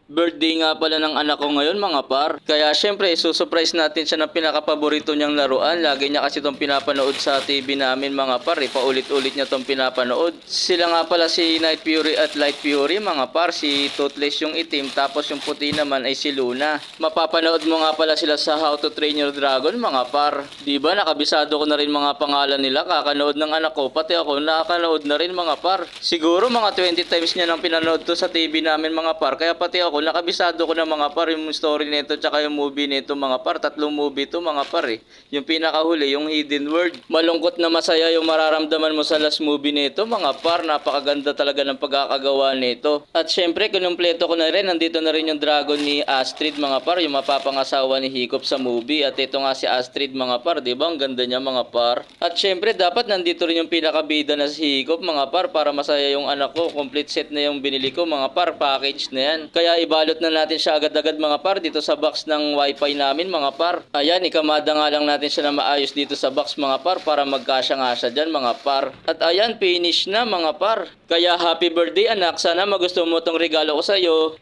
Birthday nga pala ng anak ko ngayon mga par. Kaya syempre isusurprise natin siya ng pinakapaborito niyang laruan. Lagi niya kasi itong pinapanood sa TV namin mga par. Paulit-ulit niya itong pinapanood. Sila nga pala si Night Fury at Light Fury mga par. Si Toothless yung itim tapos yung puti naman ay si Luna. Mapapanood mo nga pala sila sa How to Train Your Dragon mga par. Diba nakabisado ko na rin mga pangalan nila. Kakanood ng anak ko. Pati ako nakakanood na rin mga par. Siguro mga 20 times niya nang pinanood to sa TV namin mga par. Kaya pati ako nakabisado ko na mga par yung story nito tsaka yung movie nito mga par. Tatlong movie to mga par eh. Yung pinakahuli yung Hidden World. Malungkot na masaya yung mararamdaman mo sa last movie nito mga par. Napakaganda talaga ng pagkakagawa nito. At syempre kinumpleto ko na rin. Nandito na rin yung dragon ni Astrid mga par. Yung mapapangasawa ni Hiccup sa movie. At ito nga si Astrid mga par. Diba ang ganda niya mga par. At syempre dapat nandito rin yung pinakabida na si Hiccup mga par. Para masaya yung anak ko. Complete set na yung binili ko mga par. Package na yan. Kaya ibalot na natin siya agad-agad mga par dito sa box ng wifi namin mga par. Ayan, ikamada nga lang natin siya na maayos dito sa box mga par para magkasya nga siya dyan mga par. At ayan, finish na mga par. Kaya happy birthday anak, sana magustuhan mo tong regalo ko sa iyo.